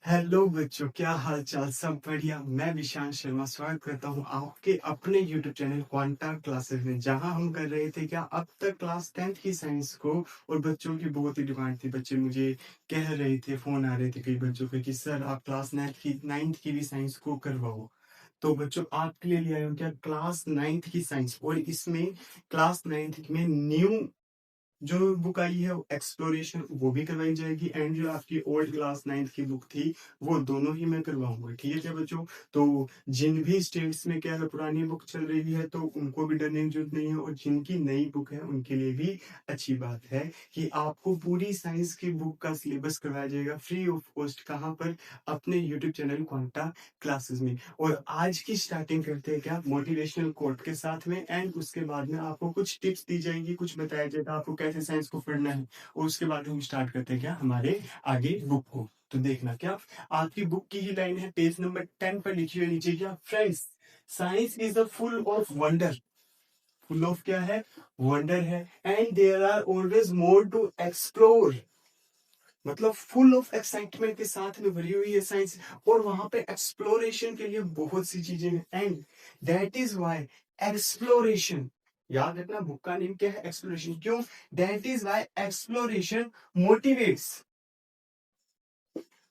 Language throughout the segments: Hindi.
हेलो बच्चों, क्या हाल चाल? सब बढ़िया। मैं विशांत शर्मा स्वागत करता हूँ आपके अपने यूट्यूब चैनल क्वांटा क्लासेस में, जहां हम कर रहे थे क्या अब तक क्लास 10th की साइंस को। और बच्चों की बहुत ही डिमांड थी, बच्चे मुझे कह रहे थे, फोन आ रहे थे कई बच्चों के कि सर आप क्लास 9th की भी साइंस को करवाओ। तो बच्चों आपके लिए ले आया हूँ क्या क्लास 9th की साइंस। और इसमें क्लास 9th में न्यू जो बुक आई है एक्सप्लोरेशन वो भी करवाई जाएगी, एंड जो आपकी ओल्ड क्लास 9th की बुक थी वो दोनों ही मैं करवाऊंगा। ठीक है बच्चों? तो जिन भी स्टेट्स में क्या है पुरानी बुक चल रही है तो उनको भी डरने की जरूरत नहीं है, और जिनकी नई बुक है उनके लिए भी अच्छी बात है कि आपको पूरी साइंस की बुक का सिलेबस करवाया जाएगा फ्री ऑफ कॉस्ट। कहाँ पर? अपने यूट्यूब चैनल क्वांटा क्लासेस में। और आज की स्टार्टिंग करते हैं क्या मोटिवेशनल कोट के साथ में, एंड उसके बाद में आपको कुछ टिप्स दी जाएंगी, कुछ बताया जाएगा आपको कैसे साइंस को पढ़ना है। और उसके बाद हम स्टार्ट करते हैं क्या हमारे आगे बुक को। तो देखना क्या आपकी बुक की ही लाइन है, पेज नंबर 10 पर लिखी हुई नीचे क्या, friends science is a full of wonder. Full of क्या है? वंडर है। And there are always more to explore. मतलब फुल ऑफ एक्साइटमेंट के साथ में भरी हुई है साइंस। और वहां पे एक्सप्लोरेशन के लिए बहुत सी चीजें हैं, and that is why exploration, याद रखना बुक का नेम क्या है, एक्सप्लोरेशन। क्यों? That is why exploration motivates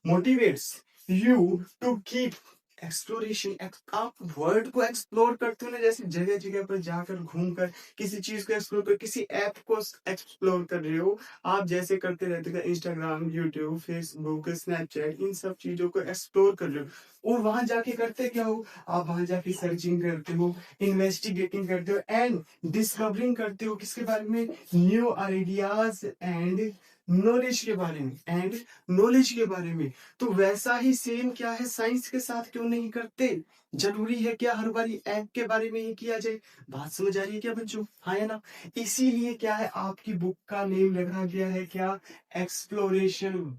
motivates you to keep exploration. आप वर्ल्ड को एक्सप्लोर करते हो ना, जैसे जगह जगह पर जाकर घूमकर किसी चीज को एक्सप्लोर कर, किसी ऐप को एक्सप्लोर कर रहे हो। आप जैसे करते रहते थे इंस्टाग्राम, यूट्यूब, फेसबुक, स्नैपचैट, इन सब चीजों को एक्सप्लोर कर रहे हो। और वहां जाके करते क्या हो? आप वहां जाके सर्चिंग करते हो, इन्वेस्टिगेटिंग करते हो, एंड डिस्कवरिंग करते हो किसके बारे में? न्यू आइडियाज एंड नॉलेज के बारे में। तो वैसा ही सेम क्या है साइंस के साथ, क्यों नहीं करते? जरूरी है क्या हर बारी ऐप के बारे में ही किया जाए? बात समझ आ रही है क्या बच्चों? हाँ है ना? इसीलिए क्या है आपकी बुक का नेम रखा गया है क्या, एक्सप्लोरेशन।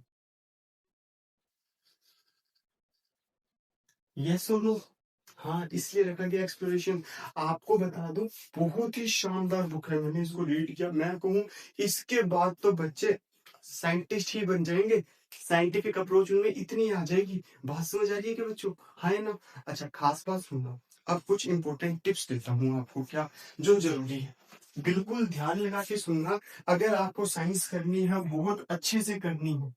यस और नो? हाँ, इसलिए रखा गया एक्सप्लोरेशन। आपको बता दूं, बहुत ही शानदार बुक है। मैंने इसको रीड किया, मैं कहूँ इसके बाद तो बच्चे साइंटिस्ट ही बन जाएंगे। साइंटिफिक अप्रोच उनमें इतनी आ जाएगी। बात समझ आ रही है कि बच्चों? हाँ है ना? अच्छा, खास बात सुनना। अब कुछ इंपॉर्टेंट टिप्स देता हूँ आपको क्या, जो जरूरी है। बिल्कुल ध्यान लगा के सुनना। अगर आपको साइंस करनी है, बहुत अच्छे से करनी है,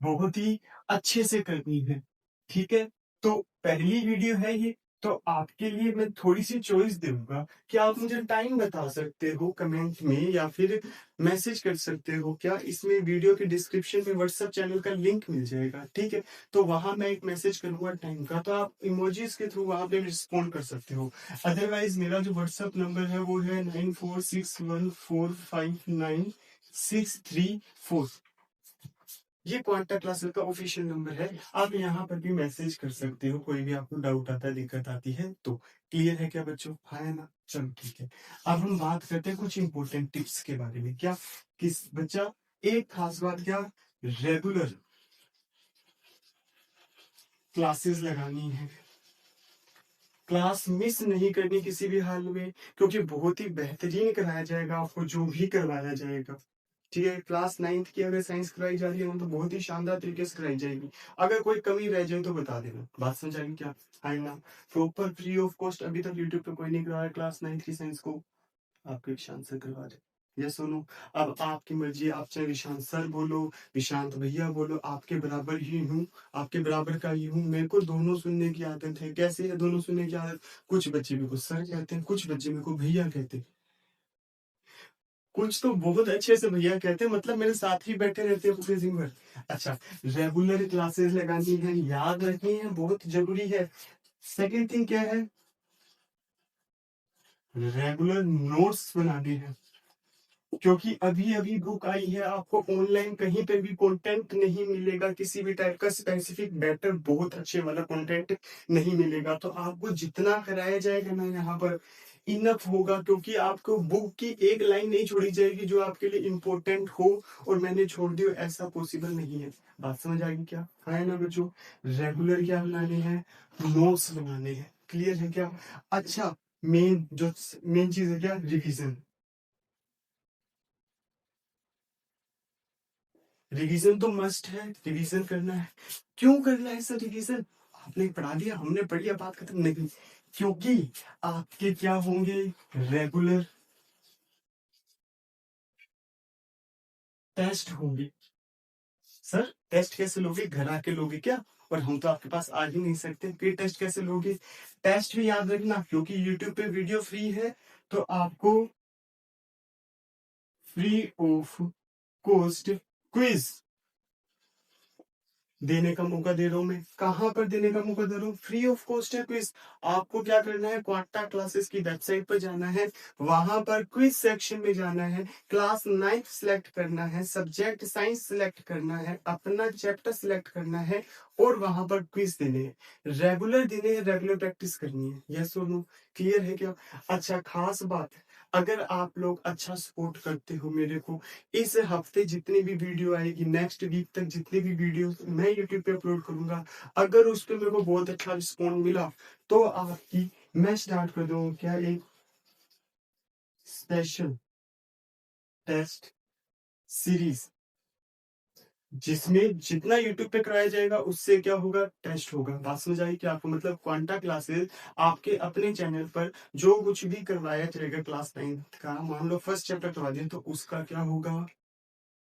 बहुत ही अच्छे से करनी है, ठीक है? तो पहली वीडियो है ये। तो आपके लिए मैं थोड़ी सी चॉइस दूंगा कि आप मुझे टाइम बता सकते हो कमेंट में, या फिर मैसेज कर सकते हो क्या। इसमें वीडियो के डिस्क्रिप्शन में व्हाट्सएप चैनल का लिंक मिल जाएगा, ठीक है? तो वहां मैं एक मैसेज करूंगा टाइम का, तो आप इमोजीज के थ्रू वहां पे रिस्पॉन्ड कर सकते हो। अदरवाइज मेरा जो व्हाट्सएप नंबर है वो है 9461459634। ये क्वांटा क्लासेस का ऑफिशियल नंबर है। आप यहाँ पर भी मैसेज कर सकते हो, कोई भी आपको डाउट आता है, दिक्कत आती है तो। क्लियर है क्या बच्चों? हाँ है ना? चलो ठीक है। अब हम बात करते हैं कुछ इंपॉर्टेंट टिप्स के बारे में क्या। किस बच्चा, एक खास बात क्या, रेगुलर क्लासेस लगानी है। क्लास मिस नहीं करनी किसी भी हाल में, क्योंकि बहुत ही बेहतरीन कराया जाएगा आपको जो भी करवाया जाएगा। ठीक है? क्लास 9th की अगर साइंस कराई जा रही है ना, तो बहुत ही शानदार तरीके से कराई जाएगी। अगर कोई कमी रह जाए तो बता देना। बात समझ आएगी क्या? है ना? प्रॉपर फ्री ऑफ कॉस्ट अभी तक यूट्यूब पे कोई नहीं करवाया क्लास 9th की साइंस को। आपके विशांत सर करवा दे। ये सुनो, अब आपकी मर्जी, आप चाहे विशांत सर बोलो, विशांत भैया बोलो, आपके बराबर ही हूँ, आपके बराबर का ही हूँ। मेरे को दोनों सुनने की आदत है। कैसे है दोनों सुनने की आदत? कुछ बच्चे मेरे को सर कहते हैं, कुछ बच्चे मेरे को भैया कहते हैं, कुछ तो बहुत अच्छे से भैया कहते हैं, मतलब मेरे साथ ही बैठे रहते हैं पूरे दिन भर। अच्छा, रेगुलर क्लासेस लगानी है, याद रखनी है, बहुत जरूरी है। सेकंड थिंग क्या है? रेगुलर नोट्स बनाने हैं, क्योंकि अभी अभी बुक आई है, आपको ऑनलाइन कहीं पे भी कंटेंट नहीं मिलेगा, किसी भी टाइप का स्पेसिफिक बेटर बहुत अच्छे वाला कंटेंट नहीं मिलेगा। तो आपको जितना कराया जाएगा ना यहाँ पर इनफ होगा, क्योंकि आपको बुक की एक लाइन नहीं छोड़ी जाएगी जो आपके लिए इम्पोर्टेंट हो और मैंने छोड़ दी हो, ऐसा पॉसिबल नहीं है। बात समझ आएगी क्या? है ना बच्चों? रेगुलर क्या बनाने हैं? नोट्स बनाने हैं। क्लियर है क्या? अच्छा, मेन चीज है क्या, रिविजन। रिवीजन तो मस्ट है, रिवीजन करना है। क्यों करना है सर रिवीजन? आपने पढ़ा दिया, हमने पढ़ लिया, बात खत्म। नहीं, क्योंकि आपके क्या होंगे, रेगुलर टेस्ट होंगे। सर टेस्ट कैसे लोगे, घर आके लोगे क्या? और हम तो आपके पास आ ही नहीं सकते, फिर टेस्ट कैसे लोगे? टेस्ट भी याद रखना, क्योंकि यूट्यूब पे वीडियो फ्री है, तो आपको फ्री ऑफ कॉस्ट क्विज देने का मौका दे रहा हूं मैं। कहां पर देने का मौका दे रहा हूँ? फ्री ऑफ कॉस्ट है क्विज। आपको क्या करना है, क्वांटा क्लासेस की वेबसाइट पर जाना है, वहां पर क्विज सेक्शन में जाना है, क्लास 9 सिलेक्ट करना है, सब्जेक्ट साइंस सिलेक्ट करना है, अपना चैप्टर सिलेक्ट करना है, और वहां पर क्विज देने हैं, रेगुलर देने हैं, रेगुलर प्रैक्टिस करनी है। यस और नो, क्लियर है क्या? अच्छा, खास बात, अगर आप लोग अच्छा सपोर्ट करते हो मेरे को, इस हफ्ते जितनी भी वीडियो आएगी, नेक्स्ट वीक तक जितनी भी वीडियो मैं यूट्यूब पे अपलोड करूंगा, अगर उस पे मेरे को बहुत अच्छा रिस्पॉन्स मिला, तो आपकी मैं स्टार्ट कर दूंगा क्या, एक स्पेशल टेस्ट सीरीज, जिसमें जितना यूट्यूब पे कराया जाएगा उससे क्या होगा, टेस्ट होगा। बात समझ आई कि आपको? मतलब क्वांटा क्लासेस आपके अपने चैनल पर जो कुछ भी करवाया जाएगा क्लास 9 का, मान लो फर्स्ट चैप्टर करवा दिया, तो उसका क्या होगा,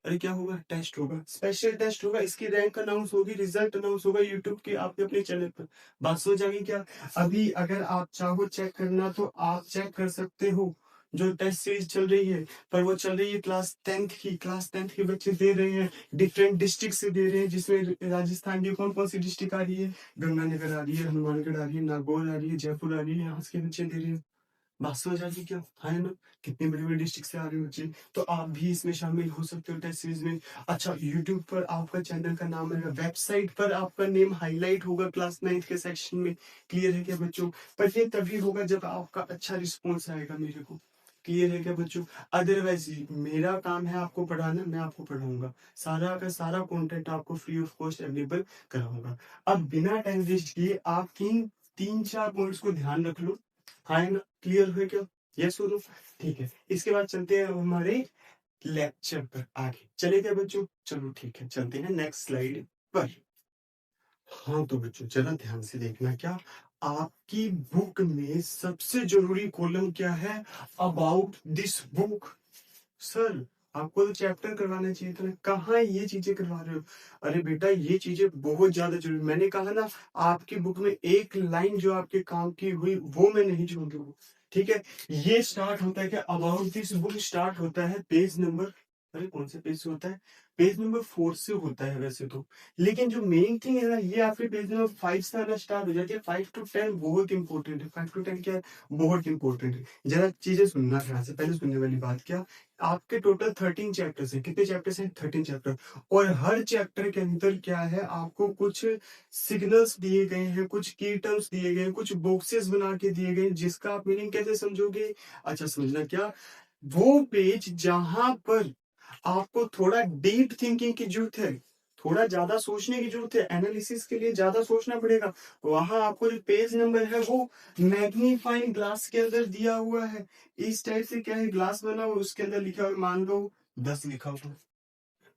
अरे क्या होगा, टेस्ट होगा, स्पेशल टेस्ट होगा। इसकी रैंक अनाउंस होगी, रिजल्ट अनाउंस होगा यूट्यूब के आपके अपने चैनल पर। बात समझ आ गई क्या? अभी अगर आप चाहो चेक करना तो आप चेक कर सकते हो, जो टेस्ट सीरीज चल रही है, पर वो चल रही है क्लास टेंथ के बच्चे दे रहे हैं, डिफरेंट डिस्ट्रिक्ट से दे रहे हैं, जिसमें राजस्थान की कौन कौन सी डिस्ट्रिक्ट आ रही है, गंगानगर आ रही है, हनुमानगढ़ आ रही है, नागौर आ रही है, जयपुर आ रही है, यहाँ के बच्चे दे रहे हैं। बात समझ आ गई क्या? है ना? कितने बड़े बड़े डिस्ट्रिक्ट से आ रहे हो बच्चे, तो आप भी इसमें शामिल हो सकते हो टेस्ट सीरीज में। अच्छा, यूट्यूब पर आपका चैनल का नाम है, वेबसाइट पर आपका नेम हाईलाइट होगा क्लास 9 के सेक्शन में। क्लियर है क्या बच्चों? पर ये तभी होगा जब आपका अच्छा रिस्पॉन्स आएगा मेरे को। क्लियर है क्या बच्चों? अदरवाइज मेरा काम है आपको पढ़ाना, मैं आपको पढ़ाऊंगा, सारा का सारा कंटेंट आपको फ्री ऑफ कॉस्ट अवेलेबल कराऊंगा। अब बिना टाइम वेस्ट किए आप तीन चार पॉइंट्स को ध्यान रख लो। हाँ है ना? क्लियर है क्या? यस हो तो ठीक है। इसके बाद चलते हैं हमारे लेक्चर पर, आगे चले क्या बच्चों? चलो ठीक है, चलते हैं नेक्स्ट स्लाइड पर। हाँ तो बच्चों जरा ध्यान से देखना, क्या आपकी बुक में सबसे जरूरी कॉलम क्या है, अबाउट दिस बुक। सर आपको तो चैप्टर करवाना चाहिए था ना, कहाँ ये चीजें करवा रहे हो? अरे बेटा ये चीजें बहुत ज्यादा जरूरी, मैंने कहा ना, आपकी बुक में एक लाइन जो आपके काम की हुई वो मैं नहीं छोड़ दूंगा। ठीक है, ये स्टार्ट होता है क्या, अबाउट दिस बुक स्टार्ट होता है पेज नंबर, अरे कौन से पेज से होता है, पेज नंबर 4 से होता है वैसे तो, लेकिन जो मेन थिंग है ना, ये आपके पेज नंबर 5 से आना स्टार्ट हो जाती है। 5 to 10 बहुत इंपॉर्टेंट है, 5 to 10 क्या है, बहुत इंपॉर्टेंट है। जरा चीजें सुनना ध्यान से, पहले सुनने वाली बात क्या, आपके टोटल 13 चैप्टर्स हैं। कितने चैप्टर्स हैं? 13 चैप्टर। और हर चैप्टर के अंदर क्या है, आपको कुछ सिग्नल्स दिए गए हैं, कुछ की टर्म्स दिए गए हैं, कुछ बॉक्सेस बना के दिए गए हैं, जिसका आप मीनिंग कैसे समझोगे? अच्छा समझना क्या, वो पेज जहां पर आपको थोड़ा डीप थिंकिंग की जरूरत है, थोड़ा ज्यादा सोचने की जरूरत है, एनालिसिस के लिए ज्यादा सोचना पड़ेगा, वहां आपको जो पेज नंबर है वो मैग्नीफाइंग ग्लास के अंदर दिया हुआ है। इस टाइप से क्या है, ग्लास बना हुआ, उसके अंदर लिखा हुआ, मान लो 10 लिखा हुआ,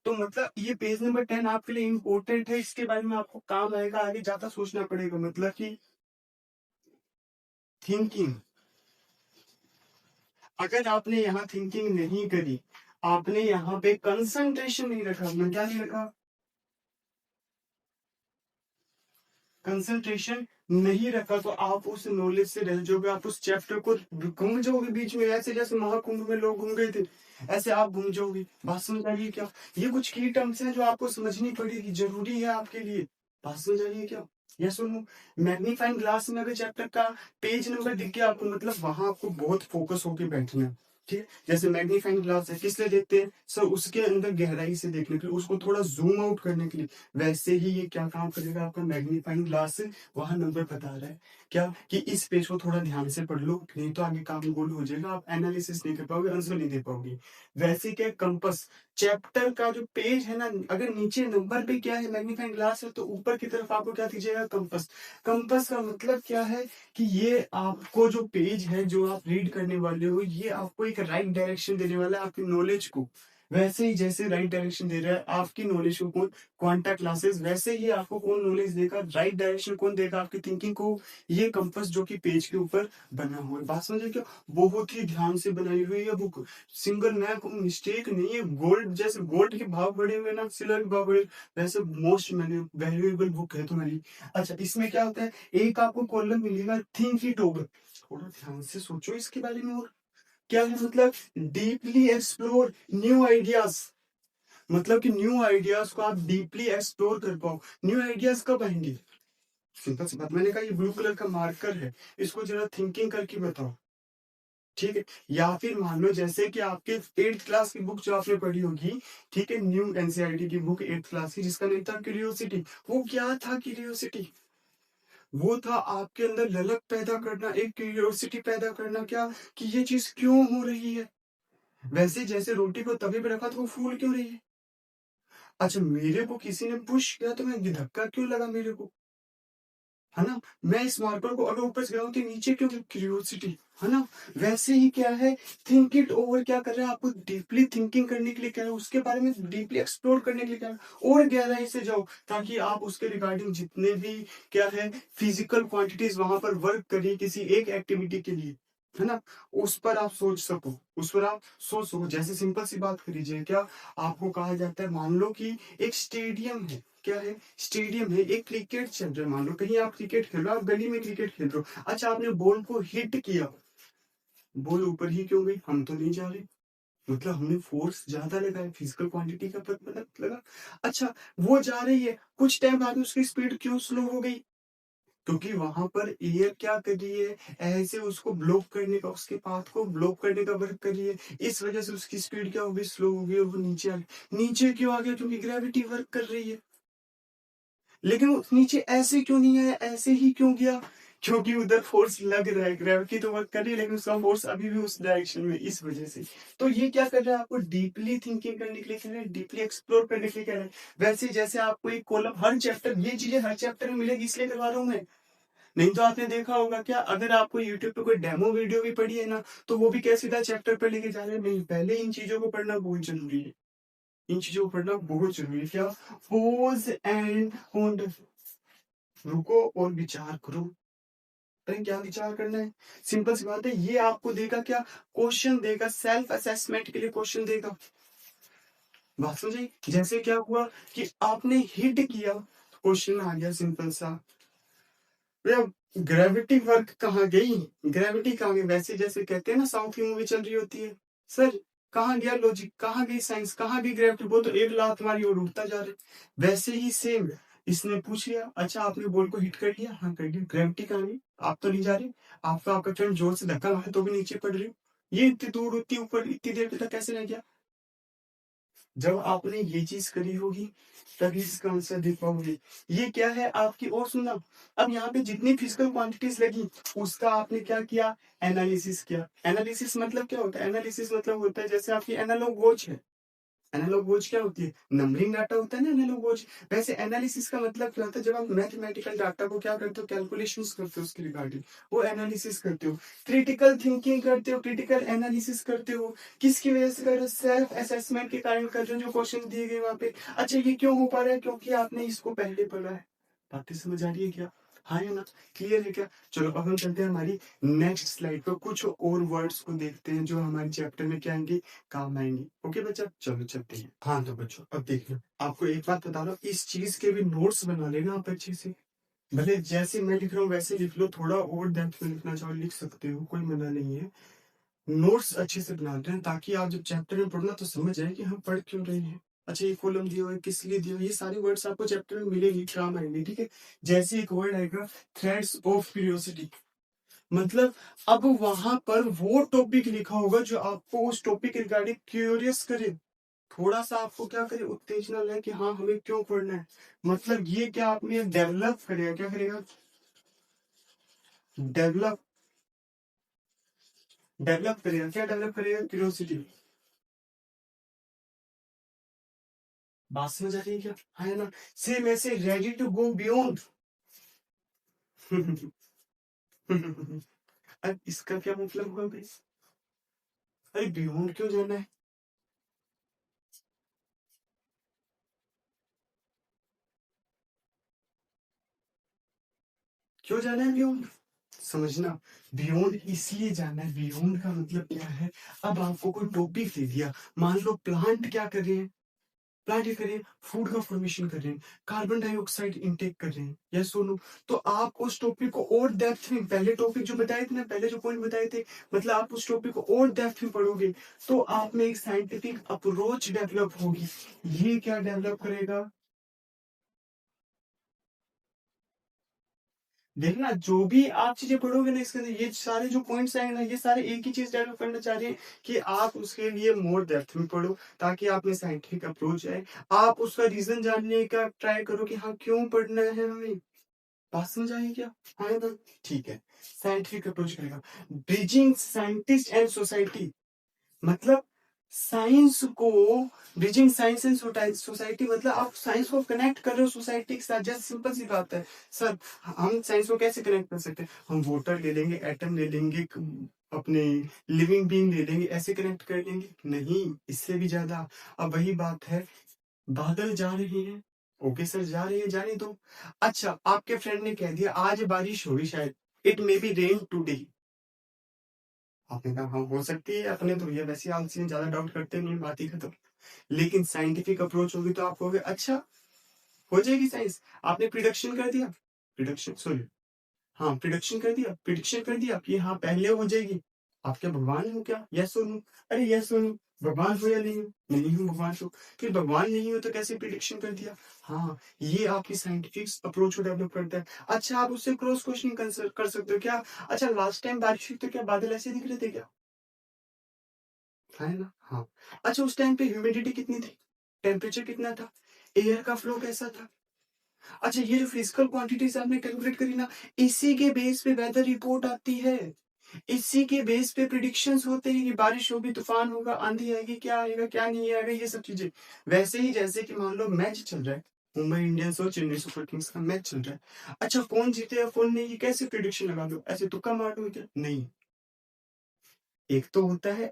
तो मतलब ये पेज नंबर 10 आपके लिए इंपॉर्टेंट है, इसके बारे में आपको काम आएगा, आगे ज्यादा सोचना पड़ेगा, मतलब कि थिंकिंग। अगर आपने यहाँ थिंकिंग नहीं करी, आपने यहाँ पे कंसंट्रेशन नहीं रखा, मैं क्या नहीं रखा, कंसंट्रेशन नहीं रखा, तो आप उस नॉलेज से रह जाओगे, आप उस चैप्टर को घूम जाओगे बीच में, ऐसे जैसे महाकुंभ में लोग घूम गए थे, ऐसे आप घूम जाओगे। बात समझ आ रही है क्या? ये कुछ की टर्म्स हैं जो आपको समझनी पड़ेगी, जरूरी है आपके लिए। बात समझ आ रही है क्या? यस सुनो, मैग्नीफाइंग ग्लास में अगर चैप्टर का पेज नंबर दिख गया आपको, मतलब वहां आपको बहुत फोकस होकर बैठना है। ठीक है, जैसे मैग्नीफाइंग ग्लास है किस लिए देखते हैं सर, उसके अंदर गहराई से देखने के लिए, उसको थोड़ा जूम आउट करने के लिए। वैसे ही ये क्या काम करेगा, आपका मैग्नीफाइंग ग्लास वहां नंबर बता रहा है क्या, कि इस पेज को थोड़ा ध्यान से पढ़ लो, नहीं तो आगे काम गोल हो जाएगा, आप एनालिसिस नहीं कर पाओगे, आंसर नहीं दे पाओगे। वैसे क्या, कंपस, चैप्टर का जो पेज है ना, अगर नीचे नंबर पे क्या है, मैग्नीफाइंग ग्लास है, तो ऊपर की तरफ आपको क्या दीजिएगा, कंपस। कंपस का मतलब क्या है, कि ये आपको जो पेज है जो आप रीड करने वाले हो, ये आपको एक राइट डायरेक्शन देने वाला है आपकी नॉलेज को। वैसे ही जैसे राइट डायरेक्शन दे रहा है आपकी नॉलेज को कौन, क्वांटा क्लासेस, वैसे ही आपको कौन नॉलेज देगा, राइट डायरेक्शन कौन देगा आपकी थिंकिंग को, ये कंपास जो कि पेज के ऊपर बना हुआ है। बात समझे क्या, बहुत ही ध्यान से बनाई हुई है बुक, सिंगल मैं मिस्टेक नहीं है। गोल्ड जैसे गोल्ड के भाव बढ़े हुए ना, सिल्वर के भाव बढ़े, वैसे मोस्ट वैल्यूएबल बुक है तुम्हारी। अच्छा इसमें क्या होता है, एक आपको कॉलम मिलेगा थिंक इट ओवर, थोड़ा ध्यान से सोचो इसके बारे में। और क्या है मतलब, डीपली एक्सप्लोर न्यू आइडियाज, मतलब कि न्यू आइडियाज को आप डीपली एक्सप्लोर कर पाओ। न्यू आइडियाज कब आएंगे, सिंपल सी बात, मैंने कहा ये ब्लू कलर का मार्कर है, इसको जरा थिंकिंग करके बताओ, ठीक है। या फिर मान लो जैसे कि आपके 8th क्लास की बुक जो आपने पढ़ी होगी, ठीक है, न्यू एनसीईआरटी की बुक 8th क्लास की, जिसका नाम था क्यूरियोसिटी। वो क्या था क्यूरियोसिटी, वो था आपके अंदर ललक पैदा करना, एक क्यूरियोसिटी पैदा करना, क्या कि ये चीज क्यों हो रही है। वैसे जैसे रोटी को तवे पे रखा तो वो फूल क्यों रही है। अच्छा मेरे को किसी ने पुश किया तो मैं, ये धक्का क्यों लगा मेरे को, है ना। मैं इस मार्कर को अगर ऊपर से गिराऊं तो नीचे क्यों, क्यूरियोसिटी, है ना। वैसे ही क्या है, थिंक इट ओवर क्या कर रहा है, आपको डीपली थिंकिंग करने के लिए कह रहा है, उसके बारे में डीपली एक्सप्लोर करने के लिए कह रहा है, और गहराई से जाओ, ताकि आप उसके रिगार्डिंग जितने भी क्या है फिजिकल क्वांटिटीज वहां पर वर्क करिए किसी एक एक्टिविटी के लिए, है ना, उस पर आप सोच सको, उस पर आप सोच सको। जैसे सिंपल सी बात करिए, क्या आपको कहा जाता है, मान लो कि एक स्टेडियम है, क्या है, स्टेडियम है, एक क्रिकेट चल रहा है, मान लो कहीं आप क्रिकेट खेल रहे हो, आप गली में क्रिकेट खेल रहे हो, अच्छा आपने बॉल को हिट किया, बॉल ऊपर ही क्यों गई, हम तो नहीं जा रहे, मतलब हमने फोर्स ज्यादा लगाया, फिजिकल क्वांटिटी का पता लगा। अच्छा वो जा रही है, कुछ टाइम बाद में उसकी स्पीड क्यों स्लो हो गई, क्योंकि वहां पर एयर क्या कर रही है, ऐसे उसको ब्लॉक करने का, उसके पाथ को ब्लॉक करने का वर्क कर रही है, इस वजह से उसकी स्पीड क्या हो गई, स्लो हो गई, और वो नीचे आ गई। नीचे क्यों आ गया, क्योंकि ग्रेविटी वर्क कर रही है। लेकिन वो नीचे ऐसे क्यों नहीं आया, ऐसे ही क्यों गया, क्योंकि उधर फोर्स लग रहा है, ग्रेविटी तो वर्क कर रही है, लेकिन उसका फोर्स अभी भी उस डायरेक्शन में, इस वजह से। तो ये क्या कर रहा है, आपको डीपली थिंकिंग करने के लिए कह रहा है, डीपली एक्सप्लोर करने के लिए कह रहा है। वैसे जैसे आपको एक कॉलम हर चैप्टर, ये चीजें हर चैप्टर में मिलेगी इसलिए करवा रहा हूँ मैं, नहीं तो आपने देखा होगा क्या, अगर आपको यूट्यूब पे कोई डेमो वीडियो भी पड़ी है ना, तो वो भी क्या सीधा चैप्टर पर लेके जा रहे हैं, नहीं, पहले इन चीजों को पढ़ना बहुत जरूरी है, इन चीजों को पढ़ना बहुत जरूरी है। क्या, पोज एंड होल्ड, रुको और विचार करो। अरे क्या विचार करना है, सिंपल सी बात है, ये आपको देगा क्या, क्वेश्चन देगा, सेल्फ असेसमेंट के लिए क्वेश्चन देगा। बात समझी, जैसे क्या हुआ कि आपने हिट किया, क्वेश्चन आ गया सिंपल सा, ग्रेविटी वर्क कहाँ गई, ग्रेविटी कहाँ गई, वैसे जैसे कहते हैं ना साउथ की मूवी चल रही होती है, सर कहाँ गया लॉजिक, कहाँ गई साइंस, कहाँ गई ग्रेविटी, वो तो एक लात मारी और उड़ता जा रहा है। वैसे ही सेम, इसने पूछ लिया, अच्छा आपने बॉल को हिट कर लिया, हाँ कर लिया, ग्रेविटी कहाँ गई, आप तो नहीं जा रहे, आपका आपका फ्रेंड जोर से धक्का मारे तो भी नीचे पड़ रही हो, ये इतनी दूर इतनी ऊपर इतनी देर तक कैसे रह गया। जब आपने ये चीज करी होगी तभी इसका आंसर दे पाओगे। ये क्या है आपकी, और सुनना, अब यहाँ पे जितनी फिजिकल क्वांटिटीज लगी उसका आपने क्या किया, एनालिसिस किया। एनालिसिस मतलब क्या होता है, एनालिसिस मतलब होता है जैसे आपकी एनालॉग वॉच है, एनालॉग वॉच क्या होती है, नंबरिंग डाटा होता है ना एनालॉग वॉच। वैसे एनालिसिस का मतलब क्या होता है, जब आप मैथमेटिकल डाटा को क्या करते हो, कैलकुलेशंस करते हो उसके रिगार्डिंग, वो एनालिसिस करते हो, क्रिटिकल थिंकिंग करते हो, क्रिटिकल एनालिसिस करते हो, किसकी वजह से कर रहे हो, सेल्फ असेसमेंट के कारण कर रहे हो, जो क्वेश्चन दिए गए वहां पे। अच्छा ये क्यों हो पा रहा है, क्योंकि आपने इसको पहले पढ़ा है। बातें समझ आ रही है क्या, हाँ या ना, क्लियर है क्या। चलो अब हम चलते हैं हमारी नेक्स्ट स्लाइड पर, कुछ और वर्ड्स को देखते हैं जो हमारे चैप्टर में क्या आएंगे, काम आएंगी। ओके बच्चा, चलो चलते हैं। हाँ तो बच्चों अब देखना, आपको एक बात बता रहा हूँ, इस चीज के भी नोट्स बना लेना आप अच्छे से, भले जैसे मैं लिख रहा हूँ वैसे लिख लो, थोड़ा और डेप्थ में लिखना चाहो लिख सकते हो, कोई मना नहीं है। नोट्स अच्छे से बना लेना ताकि आप जब चैप्टर में पढ़ना तो समझ आए कि हम पढ़ क्यों रहे हैं। अच्छा ये कॉलम दिया हुआ है किस लिए दिया हुआ है? ये सारे वर्ड्स आपको चैप्टर में मिलेंगे, काम आएंगे, ठीक है। जैसे एक वर्ड आएगा थ्रेड्स ऑफ क्यूरियोसिटी, मतलब अब वहां पर वो टॉपिक लिखा होगा जो आपको उस टॉपिक के रिगार्डिंग क्यूरियस करे, थोड़ा सा आपको क्या करे, उत्तेजना लाए कि हाँ हमें क्यों पढ़ना है। मतलब ये क्या आपने डेवलप करेगा, क्या करेगा, डेवलप, डेवलप करेगा, क्या डेवलप करेगा, क्यूरियोसिटी। बात समझ आ रही है क्या, हाँ है ना। सेम ऐसे रेडी टू गो बियॉन्ड। अब इसका क्या मतलब होगा भाई, अरे बियॉन्ड क्यों जाना है, क्यों जाना है बियॉन्ड? समझना, बियॉन्ड इसलिए जाना है, बियॉन्ड का मतलब क्या है? अब आपको कोई टॉपिक दे दिया, मान लो प्लांट क्या कर रहे हैं, प्लांट ये कर रहे हैं, फूड का फॉर्मेशन कर रहे हैं, कार्बन डाइऑक्साइड इनटेक कर रहे हैं, यस और नो। तो आप उस टॉपिक को और डेप्थ में, पहले टॉपिक जो बताए थे ना, पहले जो पॉइंट बताए थे, मतलब आप उस टॉपिक को और डेप्थ में पढ़ोगे, तो आप में एक साइंटिफिक अप्रोच डेवलप होगी। ये क्या डेवलप करेगा? देखना, जो भी आप चीजें पढ़ोगे ना इसके अंदर, ये सारे जो पॉइंट्स आएंगे ना, ये सारे एक ही चीज डेवलप करना चाह रहे हैं कि आप उसके लिए मोर डेप्थ में पढ़ो, ताकि आप में साइंटिफिक अप्रोच आए। आप उसका रीजन जानने का ट्राई करो कि हाँ क्यों पढ़ना है हमें। बात समझ आई क्या? हाँ ना? ठीक है। साइंटिफिक अप्रोच करेगा, ब्रिजिंग साइंटिस्ट एंड सोसाइटी, मतलब साइंस को, ब्रिजिंग साइंस एंड सोसाइटी, मतलब आप साइंस को कनेक्ट कर रहे हो सोसाइटी के साथ। जैसे सिंपल सी बात है सर, हम साइंस को कैसे कनेक्ट कर सकते हैं? हम वाटर ले लेंगे, एटम ले लेंगे, अपने लिविंग बीइंग ले लेंगे, ऐसे कनेक्ट कर लेंगे? नहीं, इससे भी ज्यादा। अब वही बात है, बादल जा रहे हैं, ओके सर जा रहे हैं, जाने दो। अच्छा, आपके फ्रेंड ने कह दिया आज बारिश होगी शायद, it may be rain today. आपने कहा हाँ हो सकती है, अपने तो ये वैसे आंसर में ज्यादा डाउट करते नहीं, बात ही खत्म। लेकिन साइंटिफिक अप्रोच होगी तो आप कहोगे अच्छा हो जाएगी साइंस। आपने प्रिडिक्शन कर दिया, प्रिडिक्शन सॉरी, हाँ प्रिडिक्शन कर दिया, प्रिडिक्शन कर दिया कि हाँ पहले हो जाएगी। आप क्या भगवान हो क्या? यस और नो। अरे यस और नो, भगवान हो या नहीं हो? नहीं हूँ भगवान हो। फिर भगवान नहीं हो तो कैसे प्रिडिक्शन कर दिया? हाँ, ये आपकी साइंटिफिक अप्रोच को डेवलप करता है। अच्छा, आप उससे क्रॉस क्वेश्चनिंग कर सकते हो क्या? अच्छा, लास्ट टाइम बारिश हुई तो क्या बादल ऐसे दिख रहे थे क्या? है ना? हाँ। अच्छा, उस टाइम पे ह्यूमिडिटी कितनी थी? टेम्परेचर कितना था? एयर का फ्लो कैसा था? अच्छा, ये जो फिजिकल क्वांटिटीज आपने कैलकुलेट करी ना, इसी के बेस पे वेदर रिपोर्ट आती है। इसी के बेस पे प्रिडिक्शंस होते हैं कि बारिश होगी, तूफान होगा, आंधी आएगी, क्या आएगा क्या नहीं आएगा, ये सब चीजें। वैसे ही जैसे कि मान लो मैच चल रहा है, मुंबई इंडियंस और चेन्नई सुपर किंग्स का मैच चल रहा है। अच्छा, कौन जीतेगा कौन नहीं, ये कैसे प्रिडिक्शन लगा दो? ऐसे तुक्का मार दो क्या? नहीं। एक तो होता है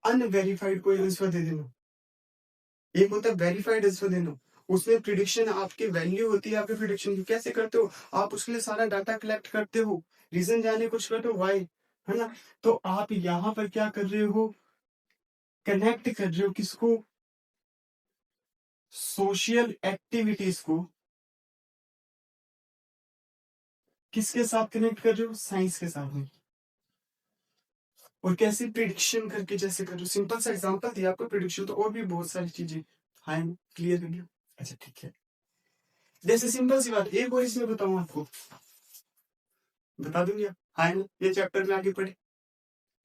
अनवेरिफाइड कोई आंसर दे देना, एक होता है वेरीफाइड आंसर देना। उसमें प्रिडिक्शन आपकी वैल्यू होती है, आपके प्रिडिक्शन की कैसे करते हो आप, उसके लिए सारा डाटा कलेक्ट करते हो, रीजन जाने कुछ करते हो वाई, है ना? तो आप यहाँ पर क्या कर रहे हो, कनेक्ट कर रहे हो किसको? सोशल एक्टिविटीज को किसके साथ कनेक्ट कर रहे हो? साइंस के साथ में। और कैसे प्रिडिक्शन करके जैसे कर रहे हो, सिंपल सा एग्जांपल दिया आपको, प्रिडिक्शन तो और भी बहुत सारी चीजें। हाँ, क्लियर कर लिया? अच्छा ठीक है। जैसे सिंपल सी बात एक और इसमें बताऊं आपको, बता दूंगी आप? हाँ ना? ये चैप्टर में आगे पढ़े,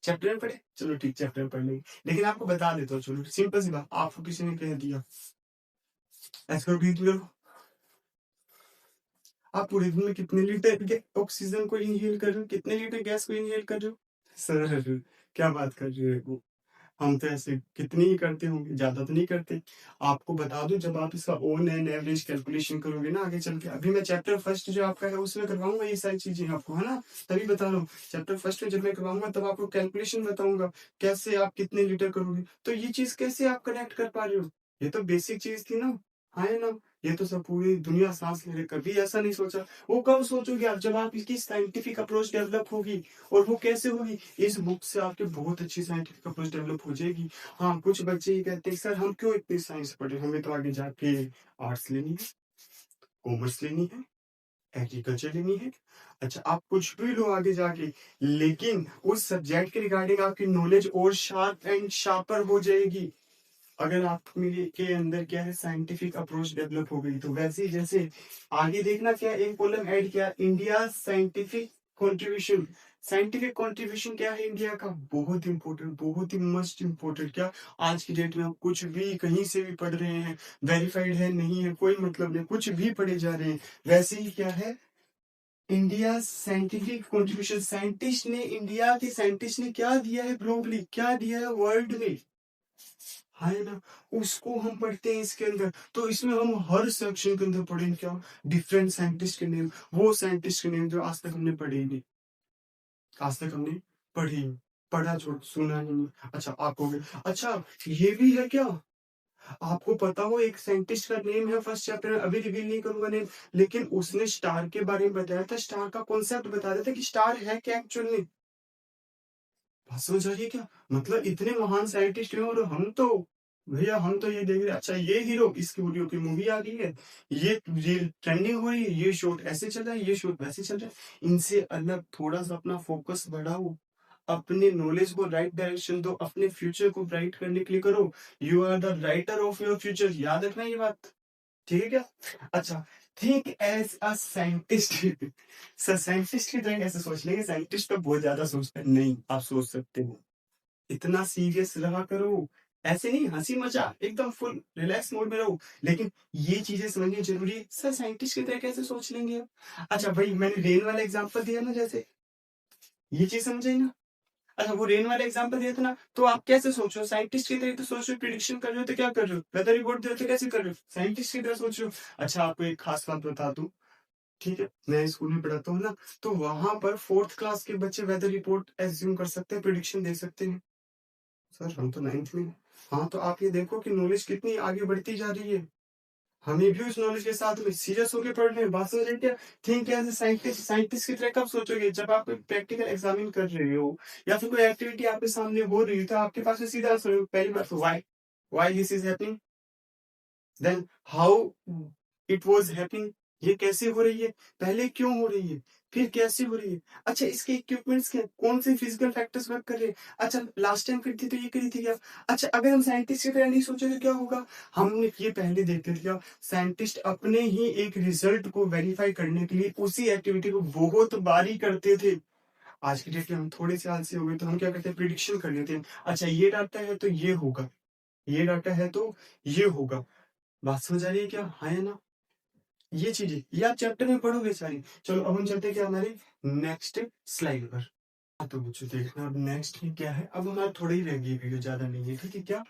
चैप्टर में पढ़े, चलो ठीक चैप्टर में पढ़ लेंगे। लेकिन आपको बता देता हूँ, चलो सिंपल सी बात, आपको किसी ने कह दिया ऐसा करो, ब्रीथ करो, आप पूरे दिन में कितने लीटर के ऑक्सीजन को इनहेल कर रहे हो, कितने लीटर गैस को इनहेल कर रहे हो? सर क्या बात कर रहे हो, हम तो ऐसे कितनी ही करते होंगे, ज्यादा तो नहीं करते। आपको बता दूं, जब आप इसका ओन एंड एवरेज कैलकुलेशन करोगे ना आगे चल के, अभी मैं चैप्टर फर्स्ट जो आपका है उसमें करवाऊंगा ये सारी चीजें आपको, है ना? तभी बता रहा हूँ, चैप्टर फर्स्ट में जब मैं करवाऊंगा तब आपको कैलकुलेशन बताऊंगा, कैसे आप कितने लीटर करोगे। तो ये चीज कैसे आप कनेक्ट कर पा रहे हो? ये तो बेसिक चीज थी ना, है ना? ये तो सब पूरी दुनिया सांस ले रही, कभी ऐसा नहीं सोचा। वो कब सोचोगे आप, जब आप इसकी साइंटिफिक अप्रोच डेवलप होगी। और वो कैसे होगी? इस बुक से आपकी बहुत अच्छी साइंटिफिक अप्रोच डेवलप हो जाएगी। हाँ, कुछ बच्चे ये कहते हैं सर हम क्यों इतनी साइंस पढ़े, हमें तो आगे जाके आर्ट्स लेनी है, कॉमर्स लेनी है, एग्रीकल्चर लेनी है। अच्छा, आप कुछ भी लो आगे जाके, लेकिन उस सब्जेक्ट के रिगार्डिंग आपकी नॉलेज और शार्प एंड शार्पर हो जाएगी अगर आप में के अंदर क्या है, साइंटिफिक अप्रोच डेवलप हो गई। तो वैसे ही जैसे आगे देखना, क्या एक कॉलम ऐड किया, India scientific contribution. Scientific contribution क्या है इंडिया का? बहुत इंपॉर्टेंट, बहुत ही मस्ट इंपॉर्टेंट। क्या आज की डेट में आप कुछ भी कहीं से भी पढ़ रहे हैं, वेरीफाइड है नहीं है कोई मतलब नहीं, कुछ भी पढ़े जा रहे हैं। वैसे ही क्या है, इंडिया साइंटिफिक कंट्रीब्यूशन, साइंटिस्ट ने, इंडिया के साइंटिस्ट ने क्या दिया है ग्लोबली, क्या दिया है वर्ल्ड में, है ना? उसको हम पढ़ते हैं इसके अंदर। तो इसमें हम हर सेक्शन के अंदर पढ़ेंगे क्या, डिफरेंट साइंटिस्ट के नेम, वो साइंटिस्ट के नेम जो आज तक हमने पढ़े ही नहीं, आज तक हमने पढ़ी पढ़ा छोड़ सुना ही नहीं। अच्छा आप कहोगे अच्छा ये भी है क्या, आपको पता हो एक साइंटिस्ट का नेम है फर्स्ट चैप्टर में, अभी रिवील नहीं करूंगा नेम, लेकिन उसने स्टार के बारे में बताया था, स्टार का कॉन्सेप्ट बता रहा था कि स्टार है क्या एक्चुअल में। बात समझ आ रही है क्या? मतलब इतने महान साइंटिस्ट हैं और हम तो, भैया हम तो ये देख रहे हैं, अच्छा ये हीरो इसकी वीडियो की मूवी आ गई है, ये ट्रेंडिंग हो रही है, ये शॉट ऐसे चल रहा है, ये शॉट वैसे चल रहा है। इनसे अलग थोड़ा सा अपना फोकस बढ़ाओ, अपने नॉलेज को राइट डायरेक्शन दो, अपने फ्यूचर को ब्राइट करने के लिए करो। You are the writer of your future, याद रखना ये बात, ठीक है क्या? अच्छा, think as a scientist. Sir scientist की तरह कैसे सोच लेंगे, साइंटिस्ट तो बहुत ज्यादा सोचते हैं, नहीं आप सोच सकते हो, इतना सीरियस रहा करो, ऐसे नहीं हंसी मजाक एकदम फुल रिलैक्स मोड में रहो, लेकिन ये चीजें समझनी जरूरी है। सर साइंटिस्ट की तरह कैसे सोच लेंगे आप? अच्छा भाई मैंने रेन वाला एग्जांपल दिया ना, जैसे ये चीज समझे ना। अच्छा वो रेन वाला एग्जांपल दिया था ना, तो आप कैसे सोचो, साइंटिस्ट की तरह तो सोच रहे हो, प्रिडिक्शन कर रहे हो तो क्या कर रहे हो, वेदर रिपोर्ट दे रहे हो तो कैसे कर रहे हो, साइंटिस्ट की तरह सोच रहे हो। अच्छा आपको एक खास बात बता दूं, ठीक है मैं स्कूल में पढ़ाता हूँ ना, तो वहां पर फोर्थ क्लास के बच्चे वेदर रिपोर्ट एज्यूम कर सकते हैं, प्रिडिक्शन दे सकते हैं। सर हम तो नाइन्थ में हैं। हाँ तो आप ये देखो कि नॉलेज कितनी आगे बढ़ती जा रही है, हमें भी उस नॉलेज के साथ में सीरियस होकर पढ़ रहे हैं। बात समझ रहे हैं क्या? Think as a scientist, scientist की तरह कब सोचोगे, जब आप कोई प्रैक्टिकल एग्जामिन कर रहे हो या फिर कोई एक्टिविटी आपके सामने हो रही है, तो आपके पास में सीधा आंसर हो। पहली बात तो why this is happening, then how it was happening, ये कैसे हो रही है, पहले क्यों हो रही है, फिर कैसे हो रही है, अच्छा इसके इक्विपमेंट्स क्या, कौन से फिजिकल फैक्टर्स वर्क कर रहे हैं, अच्छा लास्ट टाइम करी थी तो ये करी थी क्या। अच्छा अगर हम साइंटिस्ट की तरह नहीं सोचे तो क्या होगा, हमने ये पहले देखते थे क्या, साइंटिस्ट अपने ही एक रिजल्ट को वेरीफाई करने के लिए उसी एक्टिविटी को बहुत बारी करते थे। आज की डेट में हम थोड़े से आलसी हो गए, तो हम क्या करते हैं, प्रिडिक्शन कर लेते हैं, अच्छा ये डाटा है तो ये होगा, ये डाटा है तो ये होगा। बात समझ आ रही है क्या, हाँ या ना? ये चीजें ये आप चैप्टर में पढ़ोगे सारी। चलो अब हम चलते हैं क्या हमारे नेक्स्ट स्लाइड पर। हाँ तो बच्चों देखना अब नेक्स्ट में क्या है, अब हमारा थोड़ा ही रह गई वीडियो, ज्यादा नहीं है, ठीक है क्या।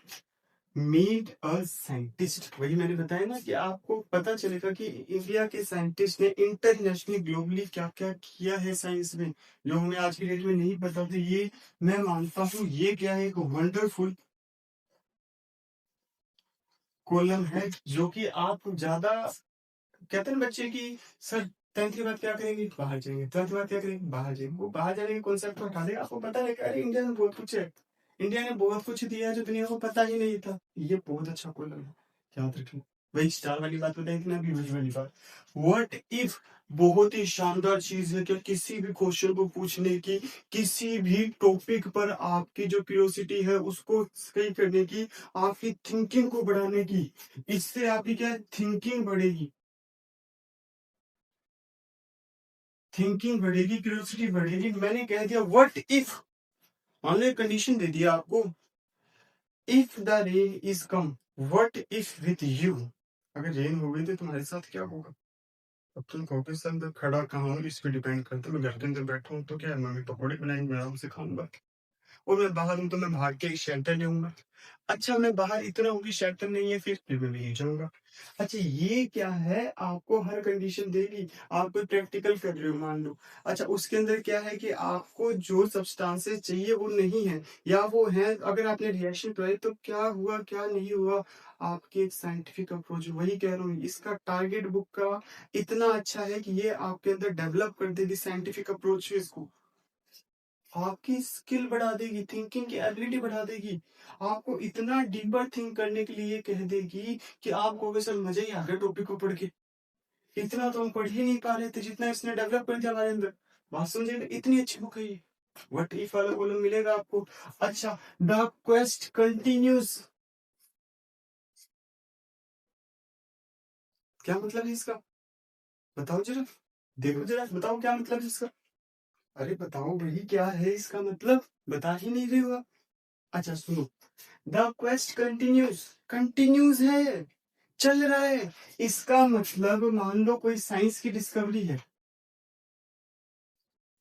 मीट अ साइंटिस्ट, वही मैंने बताया ना कि आपको पता चलेगा कि इंडिया के साइंटिस्ट ने इंटरनेशनली ग्लोबली क्या क्या किया है साइंस में, जो हमें आज की डेट में नहीं पता था। ये मैं मानता हूँ ये क्या है, एक वंडरफुल कॉलम है, जो कि आप ज्यादा कहते हैं ना बच्चे की, सर 10th के बाद क्या करेंगे, बाहर जाएंगे, 12th के बाद क्या करेंगे, बाहर जाएंगे, वो बाहर जाने के कॉन्सेप्ट को हटा देगा। आपको पता है कि अरे इंडिया में बहुत कुछ है, इंडिया ने बहुत कुछ दिया है जो दुनिया को पता ही नहीं था। ये बहुत अच्छा कॉलम है, याद रखना। वही स्टार वाली बात बताई थी ना अभी, वही वाली बात, व्हाट इफ बहुत ही शानदार चीज है, कि किसी भी क्वेश्चन को पूछने की, किसी भी टॉपिक पर आपकी जो क्यूरियोसिटी है उसको सही करने की, आपकी थिंकिंग को बढ़ाने की, इससे आपकी क्या थिंकिंग बढ़ेगी, थिंकिंग बढ़ेगी, क्यूरियोसिटी बढ़ेगी। मैंने कह दिया व्हाट इफ, ऑनलाइन कंडीशन दे दिया आपको, if the rain is come, what if with you, अगर रेन हो गई तो तुम्हारे साथ क्या होगा। अब तुम कहोगे सर मैं खड़ा कहाँ हूँ, इस पे डिपेंड करता है, मैं घर के अंदर बैठा हूँ तो क्या है, मम्मी पकौड़े बनाएंगे मैं आराम से खाऊंगा, और मैं बाहर हूँ तो मैं भाग के शेल्टर लूंगा। अच्छा मैं बाहर इतना हूँ कि शेल्टर नहीं है, फिर मैं नहीं जाऊंगा। अच्छा ये क्या है, आपको हर कंडीशन देगी, आप कोई प्रैक्टिकल कर रहे हो मान लो, अच्छा उसके अंदर क्या है कि आपको जो सब्सटेंसेस चाहिए वो नहीं है, या वो है, अगर आपने रिएक्शन कराई तो क्या हुआ क्या नहीं हुआ, आपकी एक साइंटिफिक अप्रोच, वही कह रहा हूँ इसका टारगेट बुक का इतना अच्छा है कि ये आपके अंदर डेवलप कर देगी साइंटिफिक अप्रोच इसको, आपकी स्किल बढ़ा देगी, थिंकिंग की एबिलिटी बढ़ा देगी, आपको इतना डीपर थिंक करने के लिए कह देगी कि आप कहोगे सर मजा ही आ गया टॉपिक को पढ़ के, इतना तो हम पढ़ ही नहीं पा रहे थे जितना इसने डेवलप कर दिया हमारे अंदर। बात समझे ना? इतनी अच्छी बुक है ये, व्हाट इफ वाला कॉलम मिलेगा आपको। अच्छा द क्वेस्ट कंटिन्यूस, क्या मतलब है इसका, बताओ जरा, देखो जरा बताओ क्या मतलब है इसका, अरे बताओ भाई क्या है इसका मतलब, बता ही नहीं रहे हो आप। अच्छा सुनो, द क्वेस्ट कंटिन्यूस, कंटिन्यूस है, चल रहा है, इसका मतलब मान लो कोई साइंस की डिस्कवरी है,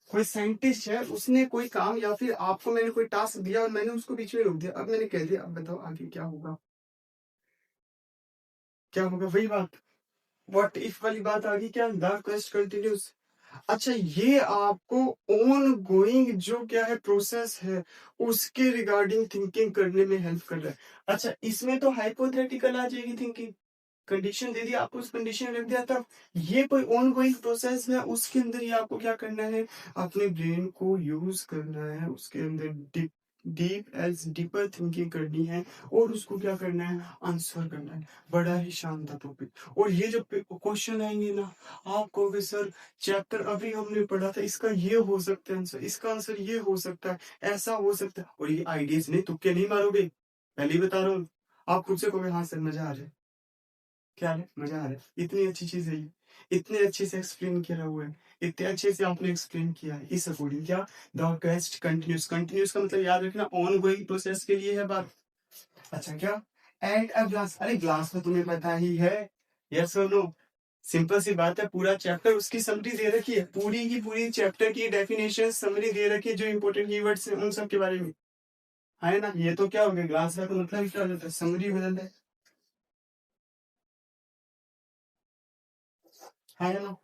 कोई साइंटिस्ट है, उसने कोई काम या फिर आपको मैंने कोई टास्क दिया और मैंने उसको बीच में रोक दिया, अब मैंने कह दिया अब बताओ आगे क्या होगा, क्या होगा, वही बात व्हाट इफ वाली बात आ गई क्या, द क्वेस्ट कंटिन्यूस। अच्छा, ये आपको ऑन गोइंग जो क्या है प्रोसेस है, उसके रिगार्डिंग थिंकिंग करने में हेल्प कर रहा है। अच्छा, इसमें तो हाइपोथेटिकल आ जाएगी थिंकिंग, कंडीशन दे दी आपको, उस कंडीशन रख दिया तब। ये कोई ऑन गोइंग प्रोसेस है, उसके अंदर ही आपको क्या करना है, अपने ब्रेन को यूज करना है, उसके अंदर deep deep as deeper thinking करनी है, और उसको क्या करना है, आंसर करना है। बड़ा ही शानदार टॉपिक। और ये जो क्वेश्चन आएंगे ना, आप कहोगे सर चैप्टर अभी हमने पढ़ा था, इसका ये हो सकता है आंसर, इसका आंसर ये हो सकता है, ऐसा हो सकता है। और ये आइडियाज नहीं, तुक्के नहीं मारोगे, पहले ही बता रहा हूँ। आप खुद से कहोगे हाँ सर मजा आ रहा है, क्या है, मजा आ रहा है, इतनी अच्छी चीज है ये, इतने अच्छे से एक्सप्लेन किया हुआ है, इतने अच्छे से आपने एक्सप्लेन किया है। इस अकॉर्डिंग क्या, द क्वेस्ट कंटिन्यूस, कंटिन्यूस का मतलब याद रखना ऑन गोइंग प्रोसेस के लिए है बात। अच्छा क्या, एंड अ ग्लास, अरे ग्लास में तुम्हें पता ही है, यस और नो, सिंपल सी बात है। पूरा चैप्टर उसकी समरी दे रखी है, पूरी की पूरी चैप्टर की डेफिनेशन समरी दे रखी है, जो इंपॉर्टेंट कीवर्ड्स हैं उन सब के बारे में, है ना। ये तो क्या हो गया, ग्लास का तो मतलब क्या होता है, समरी हो जाता है ना।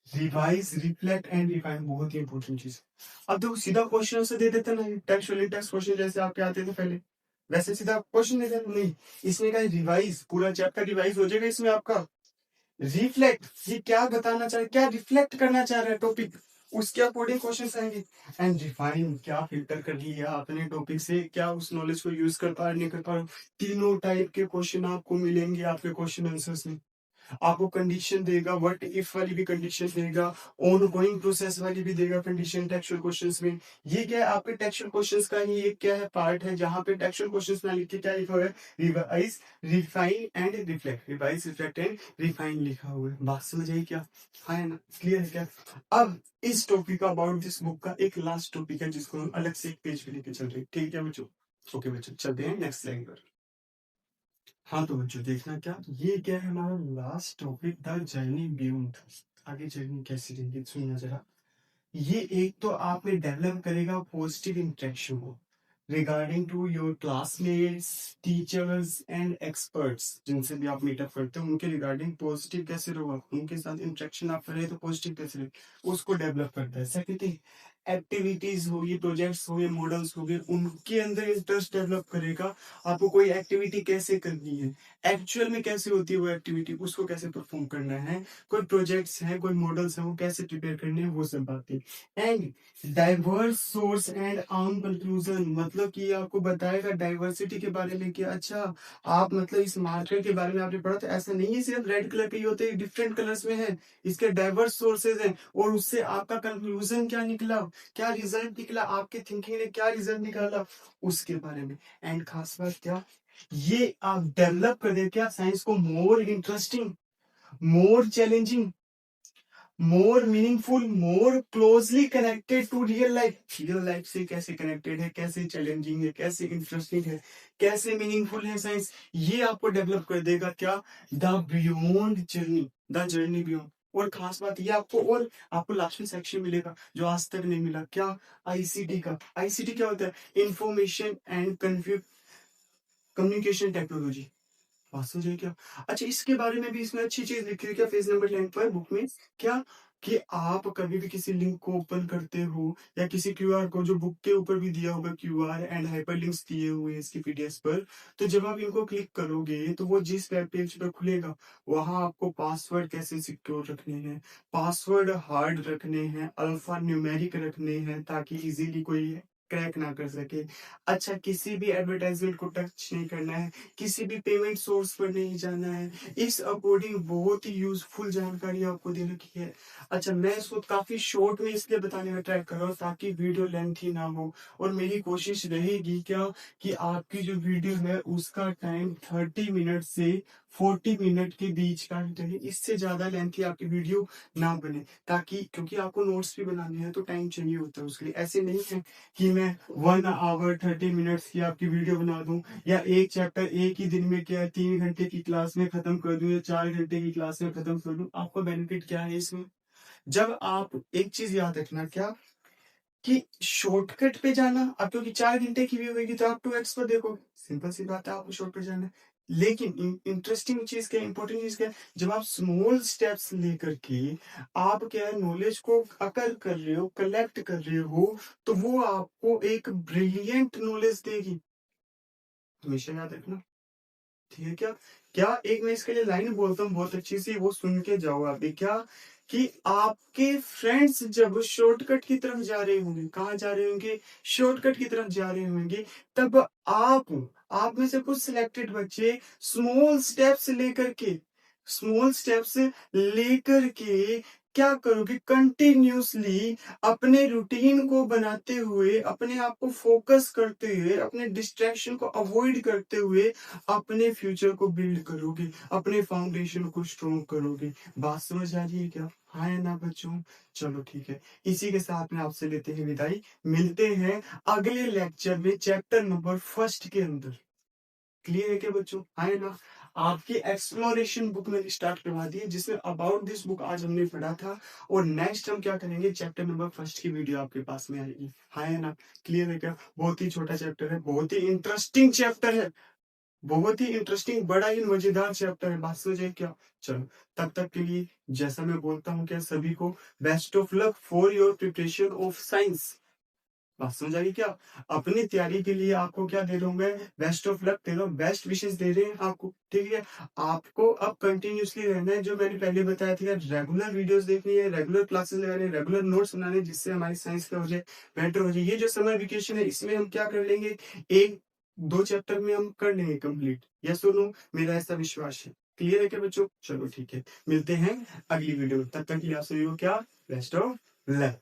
रिवाइज, रिफ्लेक्ट एंड रिफाइन, बहुत ही इंपॉर्टेंट चीज। अब देखो सीधा क्वेश्चन से दे देते ना, टेक्सचुअल टेक्स्ट क्वेश्चन जैसे आपके आते थे पहले, वैसे सीधा क्वेश्चन दे देते नहीं। इसमें का रिवाइज, पूरा चैप्टर रिवाइज हो जाएगा इसमें आपका। रिफ्लेक्ट, ये क्या बताना चाह रहे, क्या रिफ्लेक्ट करना चाह रहे हैं टॉपिक, उसके अकॉर्डिंग क्वेश्चन आएंगे। एंड रिफाइन, क्या फिल्टर कर लिया आपने टॉपिक से, क्या उस नॉलेज को यूज कर पा रहे नहीं कर पा रहे। तीनों टाइप के क्वेश्चन आपको मिलेंगे आपके क्वेश्चन आंसर्स में। आपको कंडीशन देगा, व्हाट इफ वाली भी कंडीशन देगा, ऑन गोइंग प्रोसेस वाली भी देगा कंडीशन टेक्सचुअल क्वेश्चंस में। ये क्या है, आपके टेक्सचुअल क्वेश्चंस का ही एक क्या है पार्ट है, जहां पे टेक्सचुअल क्वेश्चंस ना लिख के क्या लिखा हुआ है, revise, refine and reflect, revise, reflect and refine लिखा हुआ है। बात समझ आई क्या, हाँ है ना, क्लियर है क्या। अब इस टॉपिक का, अबाउट दिस बुक का एक लास्ट टॉपिक है, जिसको हम अलग से एक पेज पे लेके चल रहे हैं, ठीक है बच्चों। ओके बच्चों, चलते हैं नेक्स्ट स्लाइड पर। हाँ तो बच्चों देखना क्या, ये क्या है हमारा last topic, the journey beyond. आगे जर्नी कैसी रहेगी सुनना जरा। ये एक तो आप में डेवलप करेगा पॉजिटिव इंटरेक्शन को, regarding to your classmates, teachers and experts, जिनसे भी आप मीटअप करते हो उनके रिगार्डिंग पॉजिटिव कैसे रहो आप, उनके साथ इंटरेक्शन आप कर रहे हो तो पॉजिटिव कैसे रहे, उसको डेवलप करता है। सेकंड थिंग, एक्टिविटीज होगी, प्रोजेक्ट्स हो गए, मॉडल्स हो गए, उनके अंदर इंटरेस्ट डेवलप करेगा। आपको कोई एक्टिविटी कैसे करनी है, एक्चुअल में कैसे होती है वो एक्टिविटी, उसको कैसे परफॉर्म करना है, कोई प्रोजेक्ट्स हैं, कोई मॉडल्स हैं, वो कैसे प्रिपेयर करने हैं, वो सब बातें। And diverse source and arm conclusion, मतलब कि ये आपको बताएगा डाइवर्सिटी के बारे में कि अच्छा, आप मतलब इस मार्कर के बारे में आपने पढ़ा था, ऐसा नहीं है सिर्फ रेड कलर के ही होते हैं, डिफरेंट कलर्स में है, इसके डाइवर्स सोर्सेज हैं, और उससे आपका कंक्लूजन क्या निकला, क्या रिजल्ट निकला, आपके थिंकिंग ने क्या रिजल्ट निकाला, उसके बारे में। एंड खास बात क्या, ये आप डेवलप कर दे क्या साइंस को more interesting, more challenging, more meaningful, more closely connected to real life. Real life से कैसे कनेक्टेड है, कैसे चैलेंजिंग है, कैसे इंटरेस्टिंग है, कैसे मीनिंगफुल है साइंस, ये आपको डेवलप कर देगा क्या, the beyond journey, the journey beyond. और खास बात ये आपको, और आपको लास्ट में सेक्शन मिलेगा जो आज तक नहीं मिला, क्या, आईसीटी का। आईसीटी क्या होता है, इंफॉर्मेशन एंड कम्युनिकेशन टेक्नोलॉजी, बात समझे क्या। अच्छा, इसके बारे में भी इसमें अच्छी चीज लिखी हुई क्या, पेज नंबर 10 पर बुक में, क्या, कि आप कभी भी किसी लिंक को ओपन करते हो, या किसी क्यूआर को, जो बुक के ऊपर भी दिया होगा क्यूआर एंड हाइपर लिंक्स दिए हुए हैं इसकी पीडीएफ पर, तो जब आप इनको क्लिक करोगे तो वो जिस वेब पेज पर खुलेगा, वहां आपको पासवर्ड कैसे सिक्योर रखने हैं, पासवर्ड हार्ड रखने हैं, अल्फा न्यूमेरिक रखने हैं, ताकि इजीली कोई क्रैक ना कर सके। अच्छा, किसी भी एडवर्टाइजमेंट को टच नहीं करना है, किसी भी पेमेंट सोर्स पर नहीं जाना है, इस अकॉर्डिंग बहुत ही यूजफुल जानकारी आपको दे रखी है। अच्छा, मैं इसको काफी शॉर्ट में इसलिए बताने का ट्राई कर रहा हूँ ताकि वीडियो लेंथी ना हो, और मेरी कोशिश रहेगी क्या, कि आपकी जो वीडियो है उसका टाइम 30 मिनट से 40 मिनट के बीच का रहे, इससे ज्यादा लेंथी आपकी वीडियो ना बने, ताकि क्योंकि आपको नोट्स भी बनाने हैं तो टाइम चाहिए होता है उसके लिए। ऐसे नहीं है कि मैं 1 आवर 30 मिनट्स की आपकी वीडियो बना दूं, या एक चैप्टर एक ही दिन में क्या 3 घंटे की क्लास में खत्म कर दूं, या 4 घंटे की क्लास में खत्म कर दूं। आपको बेनिफिट क्या है इसमें, जब आप एक चीज याद रखना क्या, कि शॉर्टकट पे जाना, अब क्योंकि 4 घंटे की व्यू होगी तो आप 2x पर देखो, सिंपल सी बात है, आपको शॉर्टकट जाना है। लेकिन इंटरेस्टिंग चीज क्या, इंपॉर्टेंट चीज क्या है, जब आप स्मॉल स्टेप्स लेकर के आप क्या है नॉलेज को अकर कर रहे हो, कलेक्ट कर रहे हो, तो वो आपको एक ब्रिलियंट नॉलेज देगी। हमेशा याद रखना, ठीक है क्या। क्या एक मैं इसके लिए लाइन बोलता हूँ बहुत अच्छी सी, वो सुन के जाओ अभी। क्या कि आपके फ्रेंड्स जब शॉर्टकट की तरफ जा रहे होंगे, कहाँ जा रहे होंगे, शॉर्टकट की तरफ जा रहे होंगे, तब आप में से कुछ सिलेक्टेड बच्चे स्मॉल स्टेप्स लेकर के क्या करोगे, कंटिन्यूसली अपने रूटीन को बनाते हुए, अपने आप को फोकस करते हुए, अपने डिस्ट्रैक्शन को अवॉइड करते हुए अपने फ्यूचर को बिल्ड करोगे, अपने फाउंडेशन को स्ट्रॉन्ग करोगे। बात समझ आ रही है क्या, हाँ या ना बच्चों। चलो ठीक है, इसी के साथ में आपसे लेते हैं विदाई, मिलते हैं अगले लेक्चर में चैप्टर नंबर फर्स्ट के अंदर। क्लियर है क्या बच्चों, हाँ या ना। आपकी एक्सप्लोरेशन बुक मैंने स्टार्ट करवा दी है, जिसमें अबाउट दिस बुक आज हमने पढ़ा था, और नेक्स्ट हम क्या करेंगे, चैप्टर नंबर फर्स्ट की वीडियो आपके पास में आएगी, हाँ या ना। क्लियर है क्या, बहुत ही छोटा चैप्टर है, बहुत ही इंटरेस्टिंग चैप्टर है, बहुत ही इंटरेस्टिंग, बड़ा ही मजेदार चैप्टर है। बात समझे क्या। चलो, तब तक के लिए जैसा मैं बोलता हूँ क्या, सभी को best of luck for your preparation of science. बात समझ आ गई क्या। अपनी तैयारी के लिए आपको क्या दे रहा हूँ मैं, बेस्ट ऑफ लक दे रहा हूँ, बेस्ट विशेष दे रहे हैं आपको, ठीक है। आपको अब कंटिन्यूसली रहना है, जो मैंने पहले बताया था, रेगुलर वीडियोस देखनी है, रेगुलर क्लासेस लगाने, रेगुलर नोट्स बनाने, जिससे हमारी साइंस का हो जाए बेटर हो जाए। ये जो समर वेकेशन है, इसमें हम क्या कर लेंगे, एक दो चैप्टर में हम कर लेंगे कंप्लीट, यस और नो, मेरा ऐसा विश्वास है। क्लियर है क्या बच्चों, चलो ठीक है, मिलते हैं अगली वीडियो में, तब तक के लिए आप सभी को क्या, बेस्ट ऑफ लक।